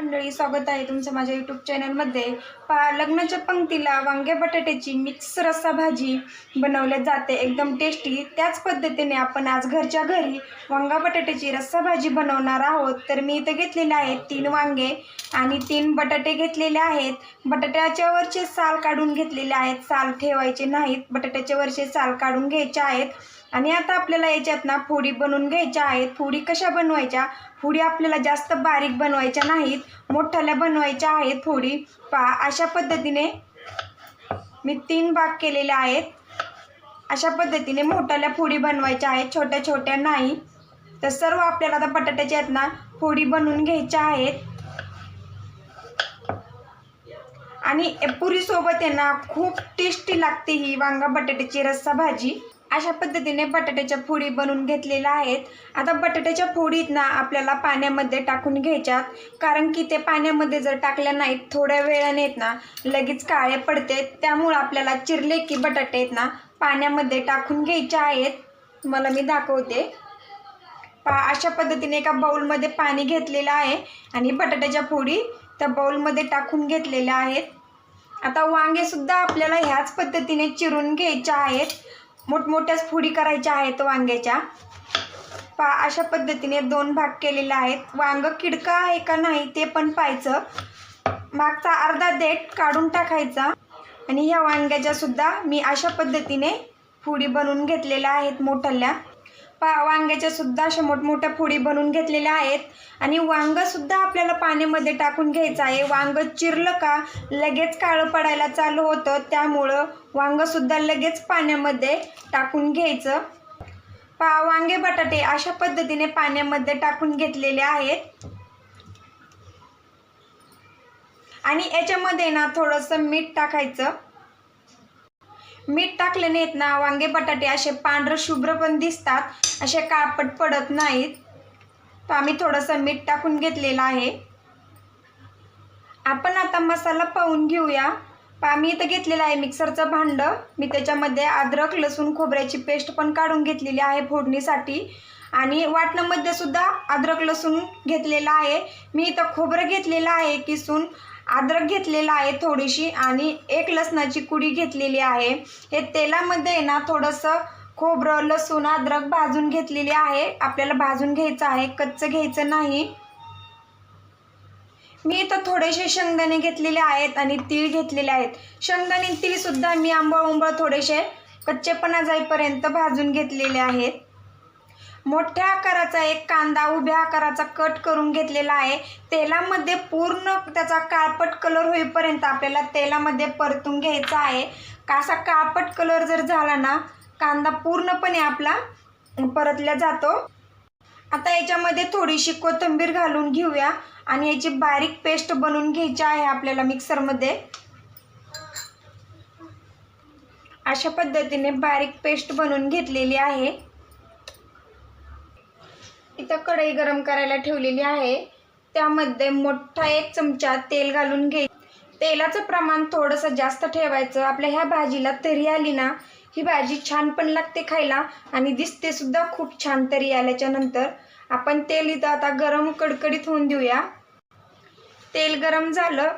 मंडळी, स्वागत आहे तुमचं माझ्या यूट्यूब चॅनलमध्ये। पहा, लग्नाच्या पंक्तीला वांगे बटाट्याची मिक्स रस्सा भाजी बनवली जाते, एकदम टेस्टी। त्याच पद्धतीने आपण आज घरच्या घरी वांगा बटाट्याची रस्सा भाजी बनवणार आहोत। तर मी इथे घेतलेले आहेत 3 वांगे आणि 3 बटाटे घेतलेले आहेत। बटाट्याच्या वरचे साल काढून घेतलेले आहेत, साल ठेवायचे नाहीत, बटाट्याच्या वरचे साल काढून घ्यायचे आहेत। आणि आता आपल्याला याच्यात ना फोडी बनवून घ्यायच्या आहेत। फोडी कशा बनवायच्या? फोडी आपल्याला जास्त बारीक बनवायच्या नाहीत, मोठ्याल्या बनवायच्या आहेत फोडी। पहा, अशा पद्धतीने मी 3 भाग केलेले आहेत। अशा पद्धतीने मोठ्याल्या फोडी बनवायच्या आहेत, छोट्या छोट्या नाही। तर सर्व आपल्याला आता बटाट्याच्या आहेत ना फोडी बनवून घ्यायच्या आहेत। आणि पुरी सोबत आहे ना खूप टेस्टी लागते ही वांगा बटाट्याची रस्सा भाजी। अशा पद्धतीने बटाट्याच्या फोडी बनवून घेतलेल्या आहेत। आता बटाट्याच्या फोडीत ना आपल्याला पाण्यामध्ये टाकून घ्यायच्यात, कारण की ते पाण्यामध्ये जर टाकल्या नाहीत थोड्या वेळाने ना लगेच काळे पडते। त्यामुळे आपल्याला चिरले की बटाटे आहेत ना पाण्यामध्ये टाकून घ्यायचे आहेत। मला मी दाखवते। पहा, अशा पद्धतीने एका बाउलमध्ये पाणी घेतलेलं आहे आणि बटाट्याच्या फोडी त्या बाउलमध्ये टाकून घेतलेल्या आहेत। आता वांगे सुद्धा आपल्याला ह्याच पद्धतीने चिरून घ्यायचे आहेत, मोठमोठ्याच फोडी करायच्या आहेत वांग्याच्या। पहा, अशा पद्धतीने 2 भाग केलेले आहेत। वांग किडका आहे का नाही ते पण पाहायचं, मागचा अर्धा देठ काढून टाकायचा। आणि ह्या वांग्याच्या सुद्धा मी अशा पद्धतीने फोडी बनवून घेतलेल्या आहेत मोठ्याल्या। पहा, वांग्याच्या सुद्धा अशा मोठमोठ्या फोडी बनवून घेतलेल्या आहेत। आणि वांग सुद्धा आपल्याला पाण्यामध्ये टाकून घ्यायचं आहे। वांग चिरलं का लगेच काळं पडायला चालू होतं, त्यामुळं वांग सुद्धा लगेच पाण्यामध्ये टाकून घ्यायचं। पहा, वांगे बटाटे अशा पद्धतीने पाण्यामध्ये टाकून घेतलेले आहेत। आणि याच्यामध्ये ना थोडंसं मीठ टाकायचं। मीठ टाकल्याने ना वांगे बटाटे असे पांढरे शुभ्र पण दिसतात, असे काळपट पडत नाहीत। तर आम्ही थोडंसं मीठ टाकून घेतलेलं आहे। आपण आता मसाला पाहून घेऊया। पहा, मी इथं घेतलेलं आहे मिक्सरचं भांडं। मी त्याच्यामध्ये अद्रक लसूण खोबऱ्याची पेस्ट पण काढून घेतलेली आहे फोडणीसाठी। आणि वाटणामध्ये सुद्धा अद्रक लसूण घेतलेला आहे। मी इथं खोबरं घेतलेलं आहे किसून, अद्रक घेतलेला आहे थोडीशी, आणि 1 लसणाची कुडी घेतलेली आहे। हे तेलामध्ये ना थोडंसं खोबरं लसूण अद्रक भाजून घेतलेली आहे। आपल्याला भाजून घ्यायचं आहे, कच्चं घ्यायचं नाही। मी इथं थोडेसे शेंगदाणे घेतलेले आहेत आणि तीळ घेतलेले आहेत। शेंगदाणे तीळ सुद्धा मी आंबळ थोडेसे कच्चेपणा जाईपर्यंत भाजून घेतलेले आहेत। मोठ्या आकाराचा एक कांदा उभ्या आकाराचा कट करून घेतलेला आहे। तेलामध्ये पूर्ण त्याचा काळपट कलर होईपर्यंत आपल्याला तेलामध्ये परतून घ्यायचा आहे। असा काळपट कलर जर झाला ना कांदा पूर्णपणे आपला परतला जातो। आता याच्यामध्ये थोडीशी कोथिंबीर घालून घेऊया आणि याची बारीक पेस्ट बनवून घ्यायची आहे आपल्याला मिक्सरमध्ये। अशा पद्धतीने बारीक पेस्ट बनवून घेतलेली आहे। इथं कढई गरम करायला ठेवलेली आहे, त्यामध्ये मोठा 1 चमचा तेल घालून घे। तेलाचं प्रमाण थोडंसं जास्त ठेवायचं। आपल्या ह्या भाजीला तरी आली ना ही भाजी छान पण लागते खायला आणि दिसते सुद्धा खूप छान। तरी आल्याच्या नंतर आपण तेल इथं आता गरम कडकडीत होऊन देऊया। तेल गरम झालं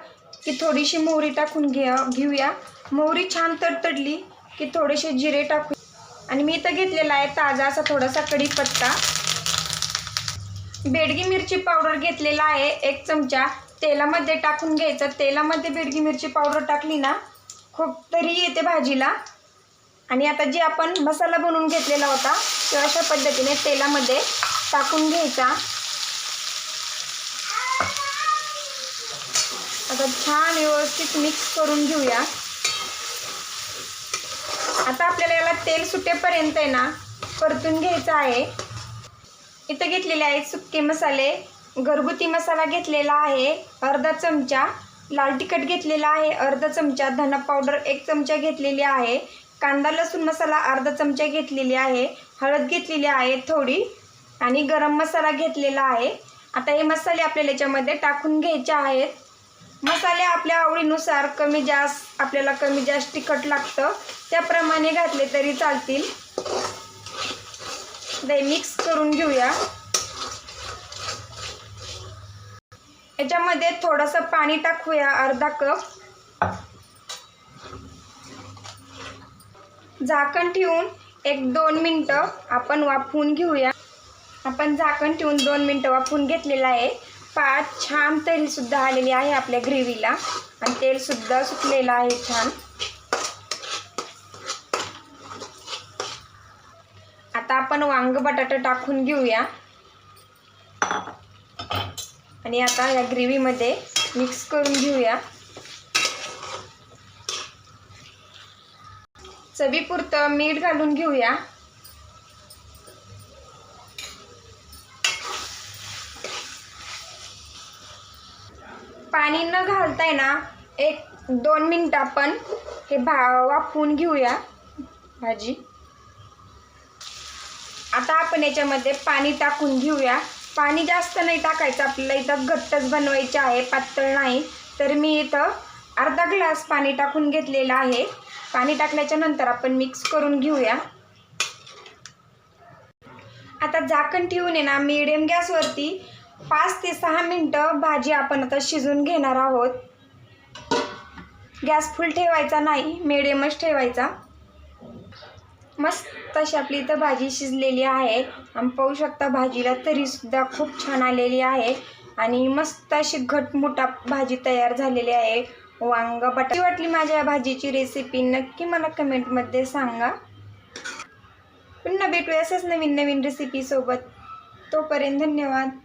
की थोडीशी मोहरी टाकून घेऊया। मोहरी छान तडतडली की थोडेसे जिरे टाकू। आणि मी इथं घेतलेला आहे ताजा असा थोडासा कढीपत्ता। बेडगी मिरची पावडर घेतलेला आहे 1 चमचा, तेलामध्ये टाकून घ्यायचं। तेलामध्ये बेडगी मिरची पावडर टाकली ना खूप तरी येते भाजीला। आणि आता जे आपण मसाला बनवून घेतलेला होता तो अशा पद्धतीने तेलामध्ये टाकून घ्यायचा। आता छान व्यवस्थित मिक्स करून घेऊया। आता आपल्याला याला तेल सुटेपर्यंत आहे ना परतून घ्यायचं आहे। इथं घेतलेले आहेत सुके मसाले। घरगुती मसाला घेतलेला आहे अर्धा चमचा, लाल तिखट घेतलेला आहे अर्धा चमचा, धना पावडर 1 चमचा घेतलेली आहे, कांदा लसूण मसाला अर्धा चमचा घेतलेली आहे, हळद घेतलेली आहे थोडी, आणि गरम मसाला घेतलेला आहे। आता हे मसाले आपल्याला याच्यामध्ये टाकून घ्यायचे आहेत। मसाले आपल्या आवडीनुसार कमी जास्त, आपल्याला कमी जास्त तिखट लागतं त्याप्रमाणे घातले तरी चालतील। मिक्स करून घेऊया। याच्यामध्ये थोडंसं पाणी टाकूया, अर्धा कप. झाकण ठेवून 1-2 मिनटं आपण वाफवून घेऊया. आपण झाकण ठेवून 2 मिनटं वाफवून घेतलेलं आहे. पहा, छान तेलसुद्धा आलेली आहे आपल्या ग्रेव्हीला आणि तेलसुद्धा सुटलेलं आहे छान. आता आपण वांग बटाटा टाकून घेऊया आणि आता या ग्रेव्हीमध्ये मिक्स करून घेऊया. चवीपुरतं मीठ घालून घेऊया. पाणी न घालताय ना 1-2 मिनटं आपण हे वाफवून घेऊया भाजी. आता आपण याच्यामध्ये पाणी टाकून घेऊया. पाणी जास्त नाही टाकायचं, आपल्याला इथं घट्टच बनवायचे आहे, पातळ नाही. तर मी इथं अर्धा ग्लास पाणी टाकून घेतलेलं आहे. पाणी टाकल्याच्या नंतर आपण मिक्स करून घेऊया. आता झाकण ठेवून आहे ना मीडियम गॅसवरती 5 ते 6 मिनटं भाजी आपण आता शिजवून घेणार आहोत. गॅस फुल ठेवायचा नाही, मीडियमच ठेवायचा. मस्त अशी आपली इथं भाजी शिजलेली आहे. आपण पाहू शकता भाजीला तरीसुद्धा खूप छान आलेली आहे आणि मस्त अशी घटमुट भाजी तयार झालेली आहे. वांग बटाटा वाटली माझ्या भाजीची रेसिपी नक्की मला कमेंटमध्ये सांगा. पुन्हा भेटूया असेच नवीन रेसिपी सोबत. तोपर्यंत धन्यवाद.